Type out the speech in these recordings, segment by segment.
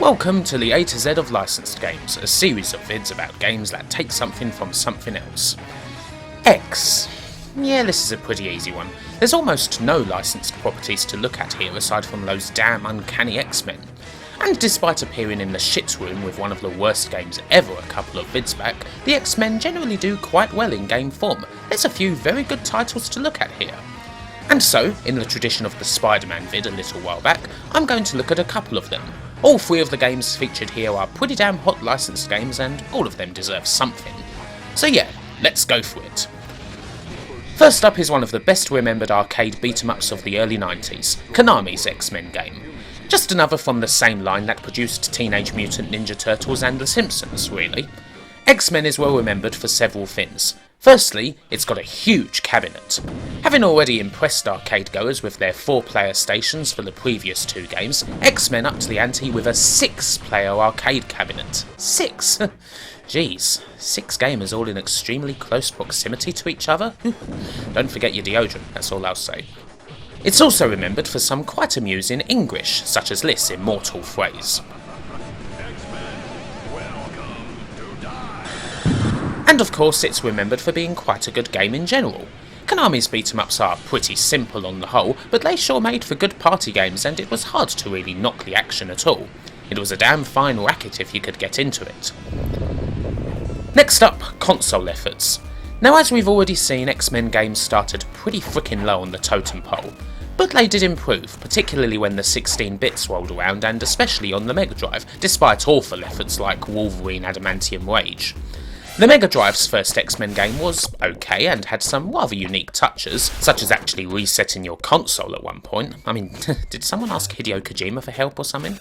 Welcome to the A to Z of licensed games, a series of vids about games that take something from something else. X. Yeah, this is a pretty easy one. There's almost no licensed properties to look at here aside from those damn uncanny X-Men. And despite appearing in the shit room with one of the worst games ever a couple of vids back, the X-Men generally do quite well in game form. There's a few very good titles to look at here. And so, in the tradition of the Spider-Man vid a little while back, I'm going to look at a couple of them. All three of the games featured here are pretty damn hot licensed games and all of them deserve something. So yeah, let's go for it. First up is one of the best remembered arcade beat-em-ups of the early 90s, Konami's XMen game. Just another from the same line that produced Teenage Mutant Ninja Turtles and The Simpsons, really. X-Men is well remembered for several things. Firstly, it's got a huge cabinet. Having already impressed arcade goers with their 4-player stations for the previous 2 games, X-Men upped the ante with a 6-player arcade cabinet. 6? Jeez, 6 gamers all in extremely close proximity to each other? Don't forget your deodorant, that's all I'll say. It's also remembered for some quite amusing English, such as this immortal phrase. And of course it's remembered for being quite a good game in general. Konami's beat-em-ups are pretty simple on the whole, but they sure made for good party games and it was hard to really knock the action at all. It was a damn fine racket if you could get into it. Next up, console efforts. Now as we've already seen, XMen Games started pretty frickin' low on the totem pole. But they did improve, particularly when the 16 bits rolled around and especially on the Mega Drive, despite awful efforts like Wolverine Adamantium Rage. The Mega Drive's first X-Men game was okay and had some rather unique touches, such as actually resetting your console at one point. I mean, did someone ask Hideo Kojima for help or something?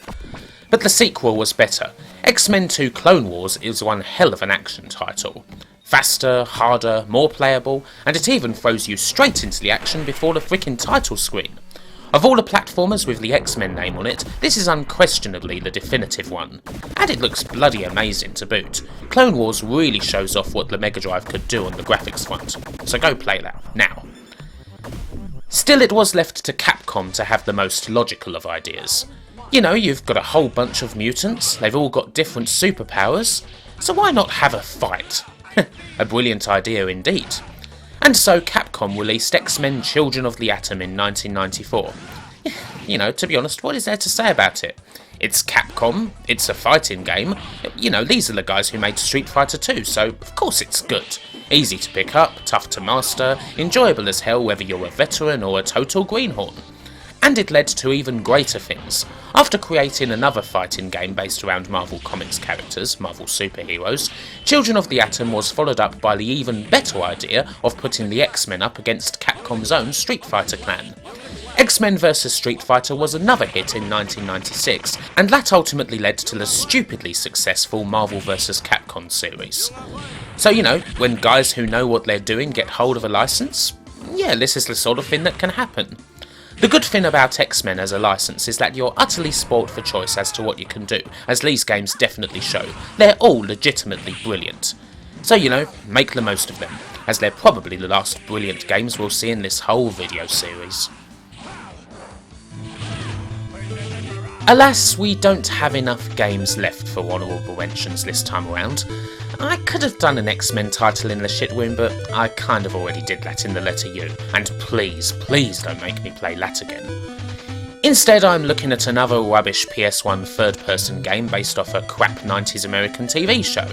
But the sequel was better. X-Men 2 Clone Wars is one hell of an action title. Faster, harder, more playable, and it even throws you straight into the action before the frickin' title screen. Of all the platformers with the X-Men name on it, this is unquestionably the definitive one. And it looks bloody amazing to boot. Clone Wars really shows off what the Mega Drive could do on the graphics front, so go play that, now. Still, it was left to Capcom to have the most logical of ideas. You know, you've got a whole bunch of mutants, they've all got different superpowers, so why not have a fight? A brilliant idea indeed. And so Capcom released X-Men Children of the Atom in 1994. You know, to be honest, what is there to say about it? It's Capcom, it's a fighting game, you know, these are the guys who made Street Fighter 2, so of course it's good. Easy to pick up, tough to master, enjoyable as hell whether you're a veteran or a total greenhorn. And it led to even greater things. After creating another fighting game based around Marvel Comics characters, Marvel superheroes, Children of the Atom was followed up by the even better idea of putting the X-Men up against Capcom's own Street Fighter clan. X-Men vs Street Fighter was another hit in 1996, and that ultimately led to the stupidly successful Marvel vs Capcom series. So you know, when guys who know what they're doing get hold of a license, yeah, this is the sort of thing that can happen. The good thing about X-Men as a license is that you're utterly spoilt for choice as to what you can do, as these games definitely show. They're all legitimately brilliant. So you know, make the most of them, as they're probably the last brilliant games we'll see in this whole video series. Alas, we don't have enough games left for honourable mentions this time around. I could have done an X-Men title in the shit room, but I kind of already did that in the letter U, and please don't make me play that again. Instead, I'm looking at another rubbish PS1 third-person game based off a crap 90s American TV show.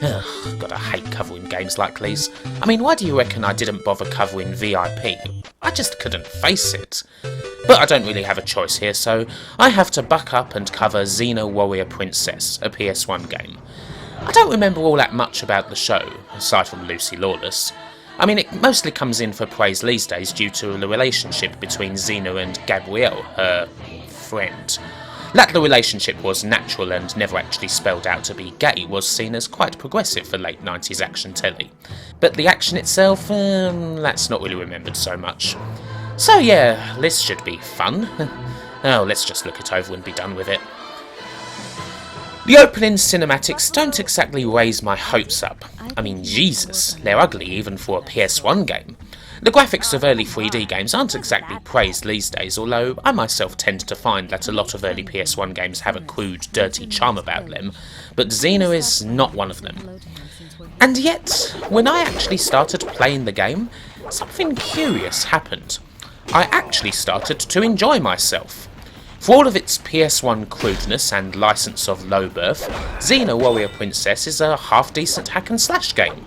Ugh, God, I hate covering games like these. I mean, why do you reckon I didn't bother covering VIP? I just couldn't face it. But I don't really have a choice here, so I have to buck up and cover Xena Warrior Princess, a PS1 game. I don't remember all that much about the show, aside from Lucy Lawless. I mean, it mostly comes in for praise these days due to the relationship between Xena and Gabrielle, her friend. That the relationship was natural and never actually spelled out to be gay was seen as quite progressive for late 90s action telly. But the action itself, that's not really remembered so much. So yeah, this should be fun. Oh, let's just look it over and be done with it. The opening cinematics don't exactly raise my hopes up. I mean, Jesus, they're ugly even for a PS1 game. The graphics of early 3D games aren't exactly praised these days, although I myself tend to find that a lot of early PS1 games have a crude, dirty charm about them, but Xena is not one of them. And yet, when I actually started playing the game, something curious happened. I actually started to enjoy myself. For all of its PS1 crudeness and license of low birth, Xena Warrior Princess is a half-decent hack-and-slash game.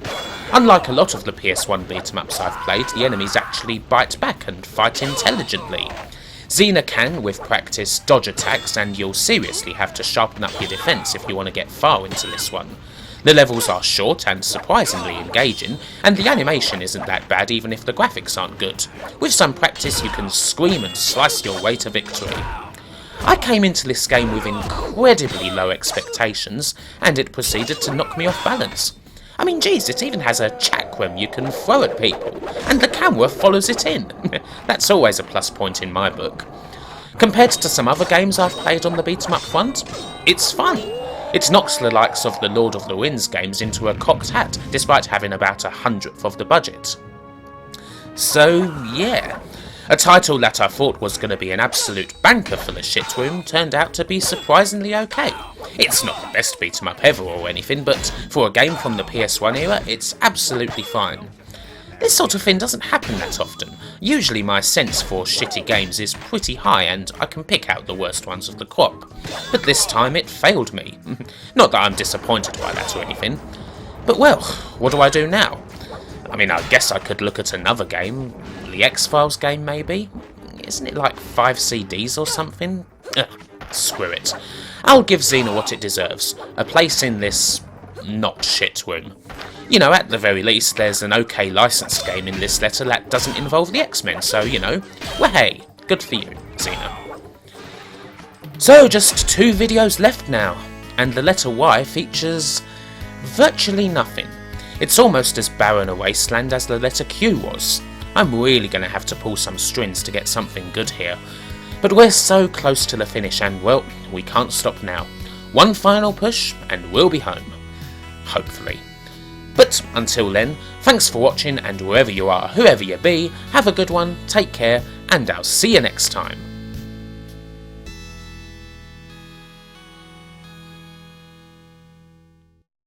Unlike a lot of the PS1 beat-em-ups I've played, the enemies actually bite back and fight intelligently. Xena can, with practice, dodge attacks, and you'll seriously have to sharpen up your defence if you want to get far into this one. The levels are short and surprisingly engaging, and the animation isn't that bad even if the graphics aren't good. With some practice you can scream and slice your way to victory. I came into this game with incredibly low expectations, and it proceeded to knock me off balance. I mean, geez, it even has a chakram you can throw at people, and the camera follows it in. That's always a plus point in my book. Compared to some other games I've played on the beat-em-up front, it's fun. It knocks the likes of the Lord of the Rings games into a cocked hat, despite having about 1/100th of the budget. So, yeah. A title that I thought was going to be an absolute banker for the shit room turned out to be surprisingly okay. It's not the best beat-em-up ever or anything, but for a game from the PS1 era, it's absolutely fine. This sort of thing doesn't happen that often. Usually my sense for shitty games is pretty high and I can pick out the worst ones of the crop. But this time it failed me. Not that I'm disappointed by that or anything. But well, what do I do now? I mean, I guess I could look at another game. The X-Files game, maybe? Isn't it like 5 CDs or something? Ugh, screw it. I'll give Xena what it deserves. A place in this not shit room. You know, at the very least, there's an okay licensed game in this letter that doesn't involve the X-Men, so, you know, well hey, good for you, Xena. So, just 2 videos left now, and the letter Y features virtually nothing. It's almost as barren a wasteland as the letter Q was. I'm really going to have to pull some strings to get something good here. But we're so close to the finish and, well, we can't stop now. One final push and we'll be home. Hopefully. But until then, thanks for watching, and wherever you are, whoever you be, have a good one, take care, and I'll see you next time.